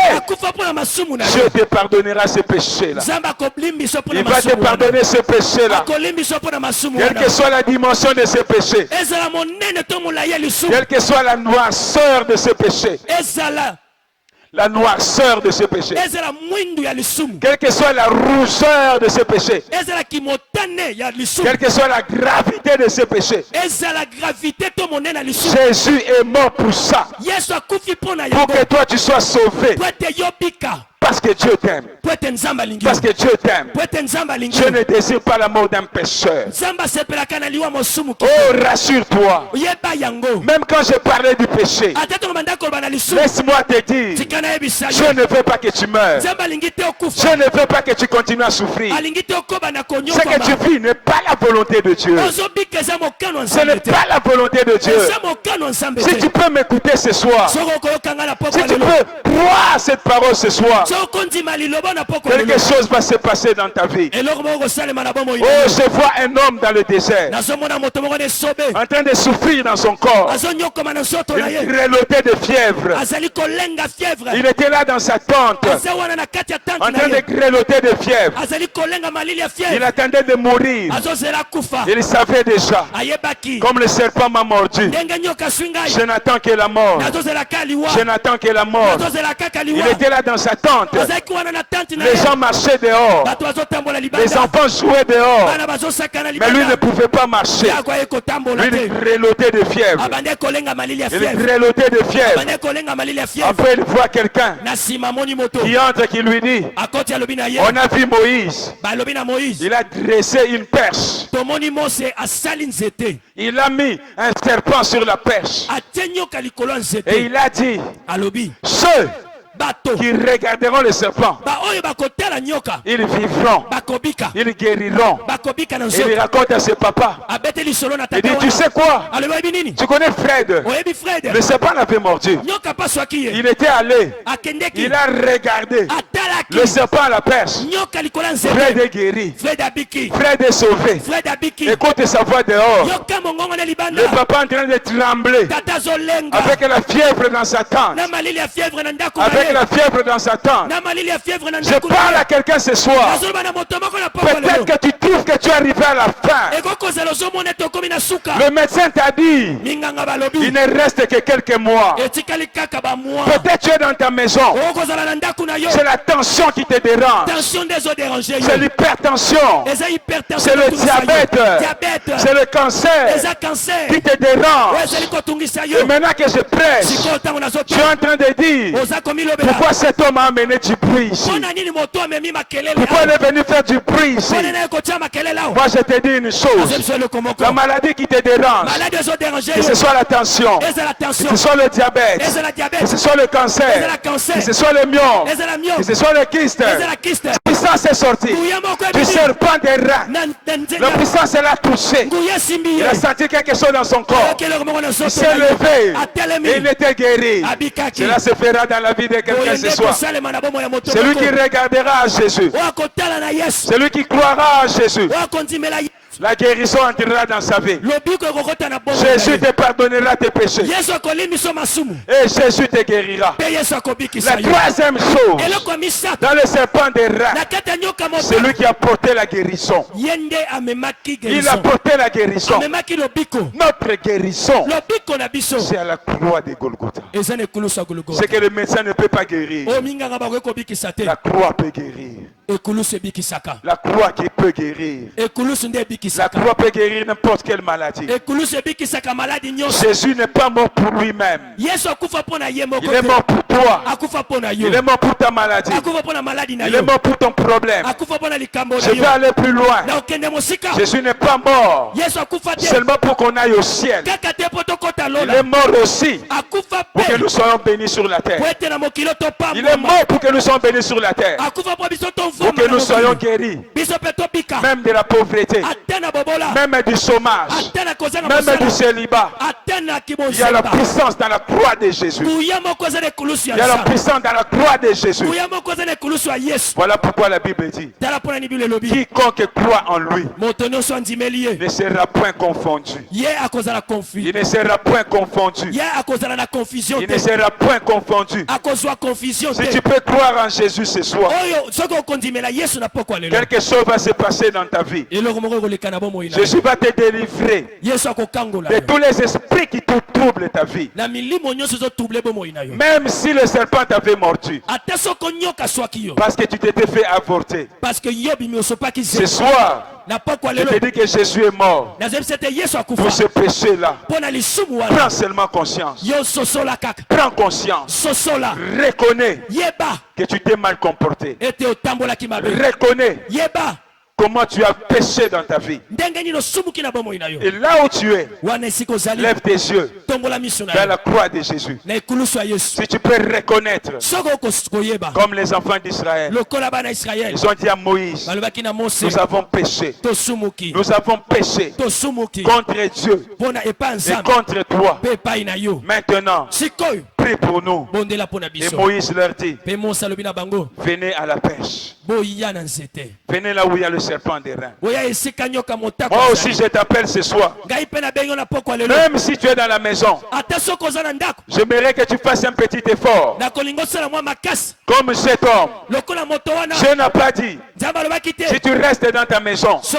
Speaker 1: Dieu te pardonnera ces péchés-là. Il va te pardonner ces péchés-là. Quelle que soit la dimension de ces péchés, quelle que soit la noirceur de ces péchés, la noirceur de ce péché, quelle que soit la rougeur de ce péché, quelle que soit la gravité de ce péché, Jésus est mort pour ça, pour que toi tu sois sauvé. Parce que Dieu t'aime. Parce que Dieu t'aime. Dieu ne désire pas la mort d'un pécheur. Oh, rassure-toi. Même quand je parlais du péché, laisse-moi te dire, Dieu ne veut pas que tu meurs. Dieu ne veut pas que tu continues à souffrir. Ce que tu vis n'est pas la volonté de Dieu. Ce n'est pas la volonté de Dieu. Si tu peux m'écouter ce soir, si tu peux croire cette parole ce soir, quelque chose va se passer dans ta vie. Oh, je vois un homme dans le désert, en train de souffrir dans son corps. Il grelottait de fièvre. Il était là dans sa tente, en train de grelotter de fièvre. Il attendait de mourir. Il savait déjà, comme le serpent m'a mordu, je n'attends que la mort. Je n'attends que la mort. Il était là dans sa tente. Les gens marchaient dehors. Les enfants jouaient dehors. Mais lui ne pouvait pas marcher. Lui, il grelottait de fièvre. Il grelottait de fièvre. Après, il voit quelqu'un qui entre, qui lui dit, on a vu Moïse. Il a dressé une perche. Il a mis un serpent sur la perche. Et il a dit, ceux qui regarderont le serpent, ils vivront, ils guériront. Et il raconte à ses papas, il dit, tu sais quoi, tu connais Fred, le serpent l'avait mordu. Il était allé, il a regardé le serpent à la perche. Fred est guéri, Fred est sauvé. Écoute sa voix dehors. Le papa est en train de trembler avec la fièvre dans sa tente, avec la fièvre dans sa tente. Je parle à quelqu'un ce soir. Peut-être que tu trouves que tu es arrivé à la fin. Le médecin t'a dit, il ne reste que quelques mois. Peut-être tu es dans ta maison. C'est la tension qui te dérange. C'est l'hypertension. C'est le diabète. C'est le cancer qui te dérange. Et maintenant que je prêche, tu es en train de dire, pourquoi cet homme a amené du bruit ici? Pourquoi il est venu faire du bruit ici? Moi je te dis une chose. La maladie qui te dérange, que ce soit la tension, que ce soit le diabète, que ce soit le cancer, que ce soit le myome, que ce soit le kyste, la puissance est sortie du serpent des rats. La puissance l'a touché. Il a senti quelque chose dans son corps. Il s'est levé et il était guéri. Cela se fera dans la vie de quelqu'un ce soir. Celui qui regardera à Jésus, celui qui croira à Jésus, la guérison entrera dans sa vie. Jésus te pardonnera tes péchés. Et Jésus te guérira. La troisième chose, dans le serpent des rats, c'est lui qui a porté la guérison. Il a porté la guérison. Notre guérison, c'est à la croix de Golgotha. C'est que le médecin ne peut pas guérir. La croix peut guérir. La croix qui peut guérir. La croix peut guérir n'importe quelle maladie. Jésus n'est pas mort pour lui-même. Il est mort pour toi. Il est mort pour ta maladie. Il est mort pour ton problème. Je vais aller plus loin. Jésus n'est pas mort seulement pour qu'on aille au ciel. Il est mort aussi pour que nous soyons bénis sur la terre. Il est mort pour que nous soyons bénis sur la terre. Pour que nous soyons guéris. Même de la pauvreté. Même du chômage. Même du célibat. Il y a la puissance dans la croix de Jésus. Il y a la puissance dans la croix de Jésus. Voilà pourquoi la Bible dit, quiconque croit en lui ne sera point confondu. Il ne sera point confondu. Il ne sera point confondu. Si tu peux croire en Jésus ce soir, quelque chose va se passer dans ta vie. Jésus va te délivrer de tous les esprits qui te troublent ta vie. Même si le serpent t'avait mordu, parce que tu t'étais fait avorter. Ce soir, je te dis que Jésus est mort pour ce péché-là. Prends seulement conscience. Prends conscience. Reconnais que tu t'es mal comporté. Reconnais comment tu as péché dans ta vie. Et là où tu es, lève tes yeux vers la croix de Jésus. Si tu peux reconnaître, comme les enfants d'Israël, ils ont dit à Moïse, nous avons péché. Nous avons péché contre Dieu et contre toi. Maintenant, prie pour nous. Et Moïse leur dit, venez à la pêche. Venez là où il y a le serpent des reins. Moi aussi je t'appelle ce soir. Même si tu es dans la maison, j'aimerais que tu fasses un petit effort. Comme cet homme, Dieu n'a pas dit, si tu restes dans ta maison, tu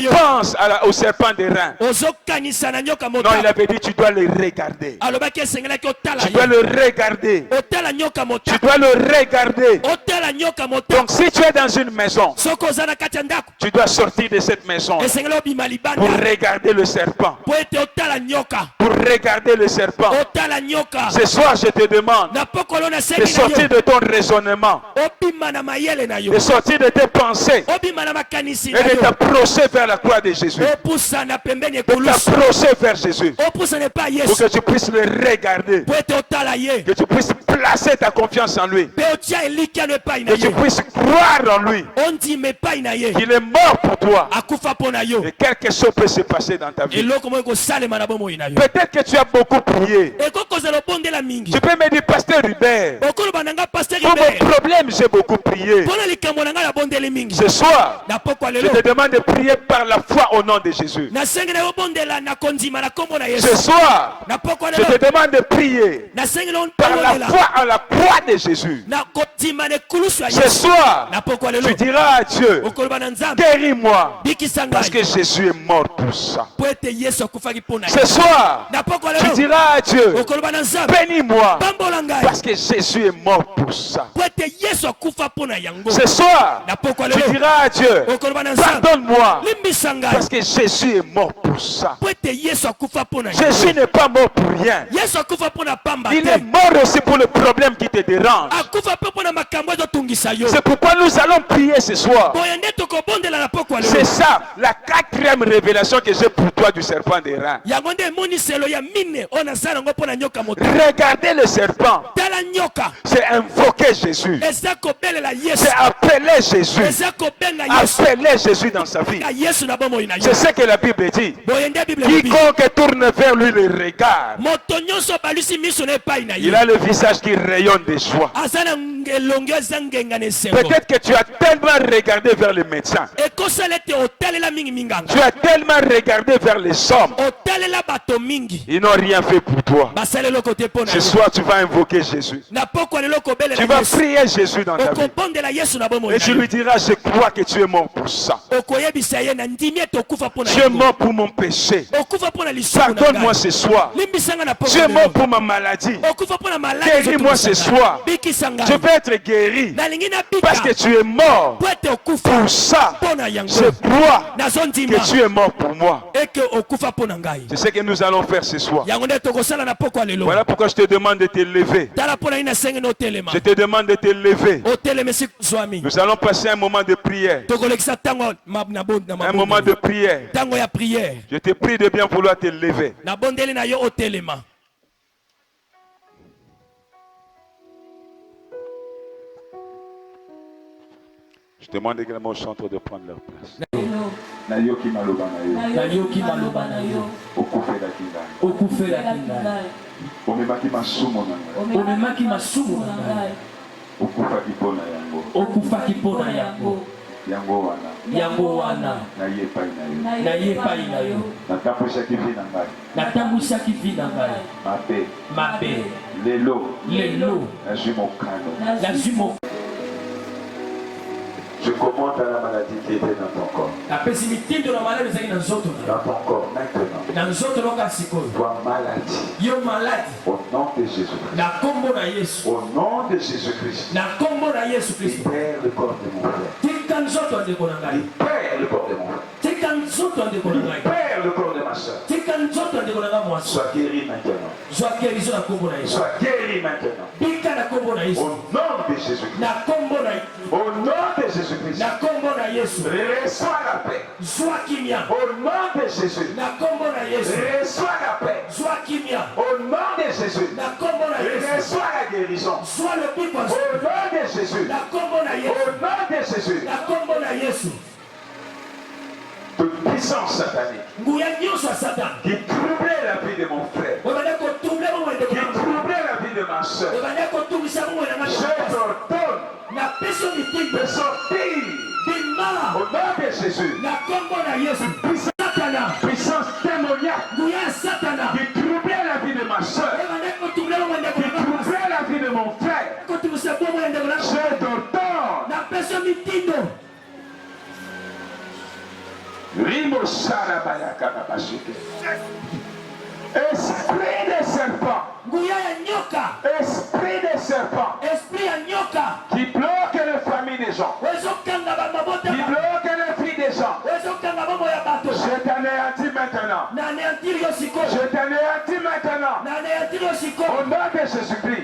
Speaker 1: penses au serpent des reins. Non, il avait dit, tu dois le regarder. Tu dois le regarder. Tu dois le regarder. Donc si tu es dans une maison, tu dois sortir de cette maison pour regarder le serpent. Pour regarder le serpent. Ce soir je te demande de sortir de ton raisonnement, de sortir de tes pensées et de t'approcher vers la croix de Jésus. De t'approcher vers Jésus pour que tu puisses le regarder, que tu puisses placer ta confiance en lui, que tu puisses croire en lui qu'il est mort pour toi et quelque chose peut se passer dans ta vie. Peut-être que tu as beaucoup prié. Tu peux me dire, Pasteur Hubert, pour mon problème j'ai beaucoup prié. Ce soir je te demande de prier par la foi au nom de Jésus. Ce soir je te demande de prier prier par la foi en la croix de Jésus. Ce soir, tu diras à Dieu, guéris-moi, parce que Jésus est mort pour ça. Ce soir, tu diras à Dieu, bénis-moi, parce que Jésus est mort pour ça. Ce soir, tu diras à Dieu, pardonne-moi, parce que Jésus est mort pour ça. Jésus n'est pas mort pour rien. Il est mort aussi pour le problème qui te dérange. C'est pourquoi nous allons prier ce soir. C'est ça, la quatrième révélation que j'ai pour toi du serpent des reins. Regardez le serpent. C'est invoquer Jésus. C'est appeler Jésus. Appeler Jésus dans sa vie. C'est ce que la Bible dit. Quiconque tourne vers lui le regard, il a le visage qui rayonne de joie. Peut-être que tu as tellement regardé vers le médecin. Tu as tellement regardé vers les hommes. Ils n'ont rien fait pour toi. Ce soir, tu vas invoquer Jésus. Tu vas prier Jésus dans ta vie. Et tu lui diras, je crois que tu es mort pour ça. Tu es mort pour mon péché. Pardonne-moi ce soir. Tu es mort pour ma maladie. Guéris-moi ce soir. Je veux être guéri. Parce que tu es mort pour ça. Je crois que tu es mort pour moi. C'est ce que nous allons faire ce soir. Voilà pourquoi je te demande de te lever. Je te demande de te lever. Nous allons passer un moment de prière. Un moment de prière. Je te prie de bien vouloir te lever. Je demande également aux chanteurs de prendre leur place. Nayoki maloba na yo. Okufela kingai. Omemaki masumo na ngai. Okufaki pona yango. Yango wana. Nayepai na yo. Natambwisaki vi na ngai. Mabe. Lelo. Nazwi mokano. Je commande à la maladie qui était dans ton corps. Dans ton corps maintenant. Toi maladie. Au nom de Jésus-Christ. Au nom de Jésus-Christ. Libère le corps de mon frère. Libère le corps de mon frère. Libère le corps de ma soeur. Sois guéri maintenant. Sois guéri maintenant. Au nom de Jésus-Christ. Au nom de Jésus-Christ. Reçois la paix. Au nom de Jésus. Reçois la paix. Au nom de Jésus. Reçois la guérison. Au nom de Jésus. Au nom de Jésus. Toute puissance satanique qui troublait la vie de mon frère, qui troublait la vie de ma soeur, je t'ordonne de sortir au nom de Jésus. Puissance démoniaque qui troublait la vie de ma soeur, qui troublait la vie de mon frère, je t'ordonne. Rimo Sarabayaka Babashike. Esprit de serpent. Esprit de serpent. Qui bloque les familles des gens. Qui bloque les filles des gens. Je t'anéantis maintenant. Je t'anéantis maintenant. Au nom de Jésus-Christ.